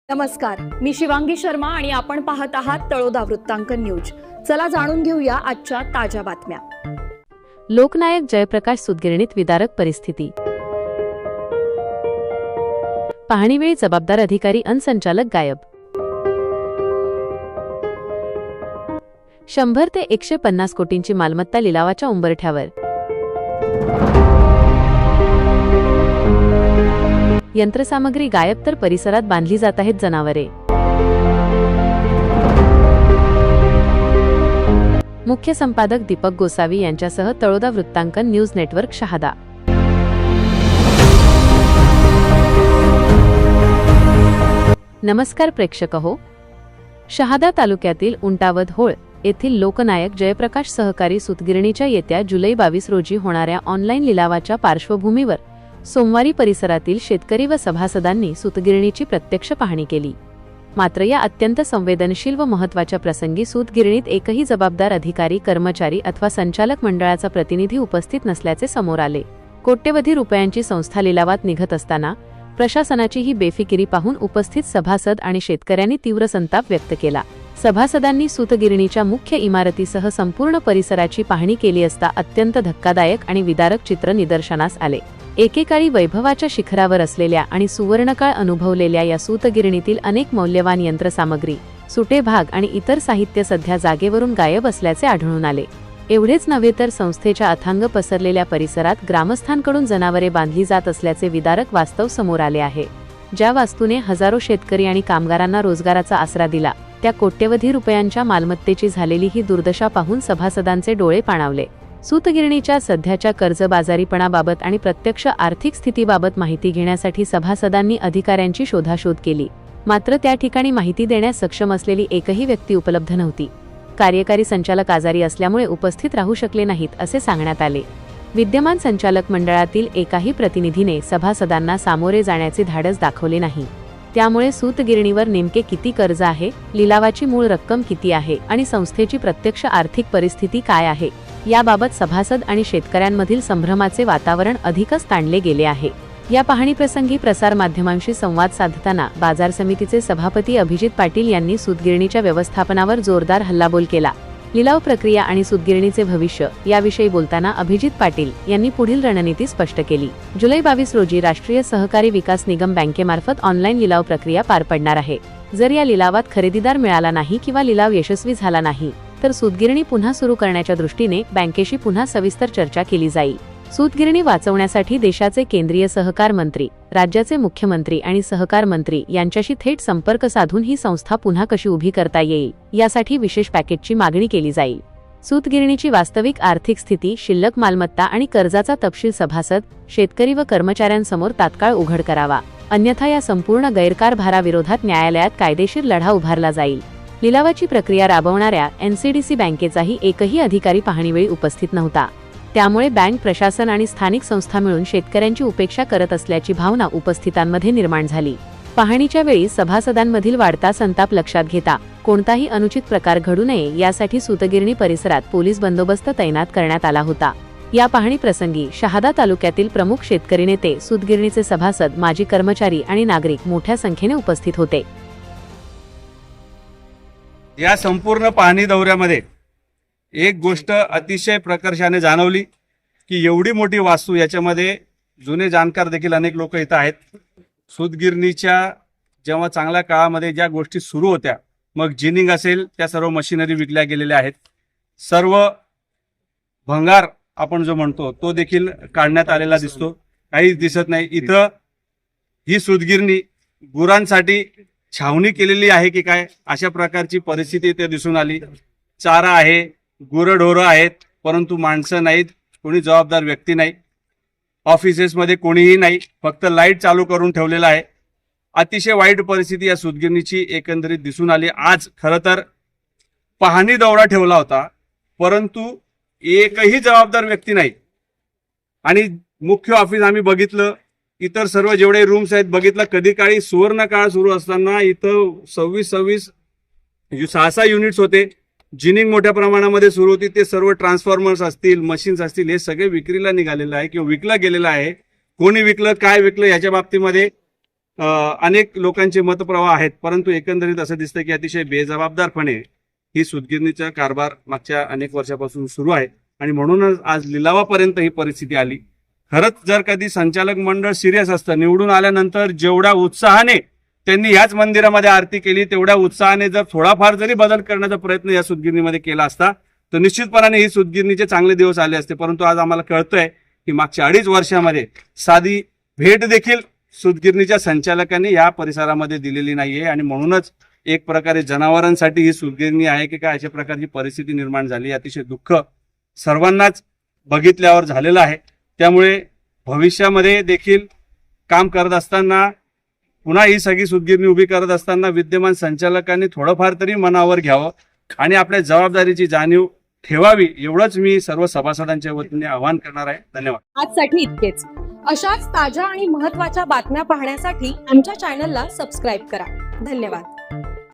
नमस्कार, मी शिवांगी शर्मा आणि आपण पाहत आहात तळोदा वृत्तांकन न्यूज। चला जाणून घेऊया आजच्या ताज्या बातम्या। लोकनायक जयप्रकाश सूतगिरणीत विदारक परिस्थिती। पाहणीवेळी जबाबदार अधिकारी अन संचालक गायब। 100 ते 150 कोटींची मालमत्ता लिलावाच्या उंबरठ्यावर। यंत्रसामग्री गायब तर परिसरात बांधली जात आहेत जनावरे। मुख्य संपादक दीपक गोसावी यांच्यासह तळोदा वृत्तांकन न्यूज नेटवर्क शहादा। नमस्कार प्रेक्षक हो, शहादा तालुक्यातील उंटावद होळ येथील लोकनायक जयप्रकाश सहकारी सूतगिरणीच्या येत्या जुलै 22 रोजी होणाऱ्या ऑनलाईन लिलावाच्या पार्श्वभूमीवर सोमवारी परिसरातील शेतकरी व सभासदांनी सूतगिरणीची प्रत्यक्ष पाहणी केली। मात्र या अत्यंत संवेदनशील व महत्त्वाच्या प्रसंगी सूतगिरणीत एकही जबाबदार अधिकारी, कर्मचारी अथवा संचालक मंडळाचा प्रतिनिधी उपस्थित नसल्याचे समोर आले। कोट्यवधी रुपयांची संस्था लिलावात निघत असताना प्रशासनाची ही बेफिकिरी पाहून उपस्थित सभासद आणि शेतकऱ्यांनी तीव्र संताप व्यक्त केला। सभासदांनी सूतगिरणीच्या मुख्य इमारतीसह संपूर्ण परिसराची पाहणी केली असता अत्यंत धक्कादायक आणि विदारक चित्र निदर्शनास आले। एकेकाळी वैभवाच्या शिखरावर असलेल्या आणि सुवर्णकाळ अनुभवलेल्या या सूतगिरणीतील अनेक मौल्यवान यंत्रसामग्री, सुटे भाग आणि इतर साहित्य सध्या जागेवरून गायब असल्याचे आढळून आले। एवढेच नव्हे तर संस्थेच्या अथांग पसरलेल्या परिसरात ग्रामस्थांकडून जनावरे बांधली जात असल्याचे विदारक वास्तव समोर आले आहे। ज्या वास्तूने हजारो शेतकरी आणि कामगारांना रोजगाराचा आसरा दिला, त्या कोट्यवधी रुपयांच्या मालमत्तेची झालेली ही दुर्दशा पाहून सभासदांचे डोळे पाणावले। सूतगिरणीच्या सध्याच्या कर्जबाजारीपणाबाबत आणि प्रत्यक्ष आर्थिक स्थितीबाबत माहिती घेण्यासाठी सभासदांनी अधिकाऱ्यांची शोधाशोध केली, मात्र त्या ठिकाणी माहिती देण्यास सक्षम असलेली एकही व्यक्ती उपलब्ध नव्हती। कार्यकारी संचालक आजारी असल्यामुळे उपस्थित राहू शकले नाहीत असे सांगण्यात आले। विद्यमान संचालक मंडळातील एकाही प्रतिनिधीने सभासदांना सामोरे जाण्याचे धाडस दाखवले नाही। त्यामुळे सूतगिरणीवर नेमके किती कर्ज आहे, लिलावाची मूळ रक्कम किती आहे आणि संस्थेची प्रत्यक्ष आर्थिक परिस्थिती काय आहे याबाबत सभासद आणि शेतकऱ्यांमधील संभ्रमाचे वातावरण अधिकच ताणले गेले आहे। या पाहणीप्रसंगी प्रसारमाध्यमांशी संवाद साधताना बाजार समितीचे सभापती अभिजित पाटील यांनी सूतगिरणीच्या व्यवस्थापनावर जोरदार हल्लाबोल केला। लिलाव प्रक्रिया आणि सूतगिरणीचे भविष्य याविषयी बोलताना अभिजित पाटील यांनी पुढील रणनीती स्पष्ट केली। जुलै 22 रोजी राष्ट्रीय सहकारी विकास निगम बँकेमार्फत ऑनलाईन लिलाव प्रक्रिया पार पडणार आहे। जर या लिलावात खरेदीदार मिळाला नाही किंवा लिलाव यशस्वी झाला नाही तर सूतगिरणी पुन्हा सुरू करण्याच्या दृष्टीने बँकेशी पुन्हा सविस्तर चर्चा केली जाईल। सूतगिरणी वाचवण्यासाठी देशाचे केंद्रीय सहकार मंत्री, राज्याचे मुख्यमंत्री आणि सहकार मंत्री यांच्याशी थेट संपर्क साधून ही संस्था पुन्हा कशी उभी करता येईल यासाठी विशेष पॅकेजची मागणी केली जाईल। सूतगिरणीची वास्तविक आर्थिक स्थिती, शिल्लक मालमत्ता आणि कर्जाचा तपशील सभासद, शेतकरी व कर्मचाऱ्यांसमोर तात्काळ उघड करावा, अन्यथा या संपूर्ण गैरकारभाराविरोधात न्यायालयात कायदेशीर लढा उभारला जाईल। लिलावाची प्रक्रिया राबवणाऱ्या एनसीडीसी बँकेचाही एकही अधिकारी पाहणीवेळी उपस्थित नव्हता। त्यामुळे बँक प्रशासन आणि स्थानिक संस्था मिळून शेतकऱ्यांची उपेक्षा करत असल्याची भावना उपस्थितांमध्ये निर्माण झाली। पाहणीच्या वेळी सभासदांमधील वाढता संताप लक्षात घेता कोणताही अनुचित प्रकार घडू नये यासाठी सूतगिरणी परिसरात पोलीस बंदोबस्त तैनात करण्यात आला होता। या पाहणी प्रसंगी शहादा तालुक्यातील प्रमुख शेतकरी नेते, सूतगिरणीचे सभासद, माजी कर्मचारी आणि नागरिक मोठ्या संख्येने उपस्थित होते। या संपूर्ण पाहणी दौऱ्यामध्ये एक गोष्ट अतिशय प्रकर्षाने जाणवली की एवढी मोठी वास्तू, याच्यामध्ये जुने जाणकार देखील अनेक लोक इथं आहेत। सूतगिरणीच्या जेव्हा चांगल्या काळामध्ये ज्या गोष्टी सुरू होत्या, मग जिनिंग असेल, त्या सर्व मशिनरी विकल्या गेलेल्या आहेत। सर्व भंगार आपण जो म्हणतो तो देखील काढण्यात आलेला दिसतो, काहीच दिसत नाही। इथं ही सूतगिरणी गुरांसाठी छावणी केलेली आहे की काय, अशा प्रकारची परिस्थिती इथे दिसून आली। चारा आहे, गुरंढोरं आहेत, परंतु माणसं नाहीत, कोणी जबाबदार व्यक्ती नाही। ऑफिसेसमध्ये कोणीही नाही, फक्त लाईट चालू करून ठेवलेला आहे। अतिशय वाईट परिस्थिती या सूतगिरणीची एकंदरीत दिसून आली। आज खरं तर पाहणी दौरा ठेवला होता, परंतु एकही जबाबदार व्यक्ती नाही। आणि मुख्य ऑफिस आम्ही बघितलं, इतर सर्व जेवढे रूम्स आहेत बघितलं, कधी काळी सुवर्ण काळ सुरू असताना इथं 26 6 युनिट्स होते। जिनिंग मोठ्या प्रमाणामध्ये सुरू होती, ते सर्व ट्रान्सफॉर्मर्स असतील, मशीन्स असतील, हे सगळे विक्रीला निघालेलं आहे किंवा विकलं गेलेलं आहे। कोणी विकलं, काय विकलं याच्या बाबतीमध्ये अनेक लोकांचे मतप्रवाह आहेत, परंतु एकंदरीत असं दिसतं की अतिशय बेजबाबदारपणे ही सूतगिरणीचा कारभार मागच्या अनेक वर्षापासून सुरू आहे आणि म्हणूनच आज लिलावापर्यंत ही परिस्थिती आली. खरंच जर कधी संचालक मंडळ सिरियस असतं, निवडून आल्यानंतर जेवढ्या उत्साहाने त्यांनी याच मंदिरामध्ये आरती केली, तेवढ्या उत्साहाने जर थोडाफार जरी बदल करण्याचा प्रयत्न या सूतगिरणीमध्ये केला असता तर निश्चितपणाने ही सूतगिरणीचे चांगले दिवस आले असते. परंतु आज आम्हाला कळतंय की मागच्या 2.5 वर्षामध्ये साधी भेट देखील सूतगिरणीच्या संचालकांनी या परिसरामध्ये दिलेली नाहीये आणि म्हणूनच एक प्रकारे जनावरांसाठी ही सूतगिरणी आहे की काय अशा प्रकारची परिस्थिती निर्माण झाली. अतिशय दुःख सर्वांनाच बघितल्यावर झालेलं आहे. त्यामुळे भविष्यामध्ये देखील काम करत असताना, पुन्हा ही सगळी सूतगिरणी उभी करत असताना विद्यमान संचालकांनी थोडंफार तरी मनावर घ्यावं आणि आपल्या जबाबदारीची जाणीव ठेवावी, एवढंच मी सर्व सभासदांच्या वतीने आवाहन करणार आहे. धन्यवाद. आजसाठी इतकेच. अशाच ताज्या आणि महत्त्वाच्या बातम्या पाहण्यासाठी आमच्या चॅनलला सबस्क्राईब करा. धन्यवाद.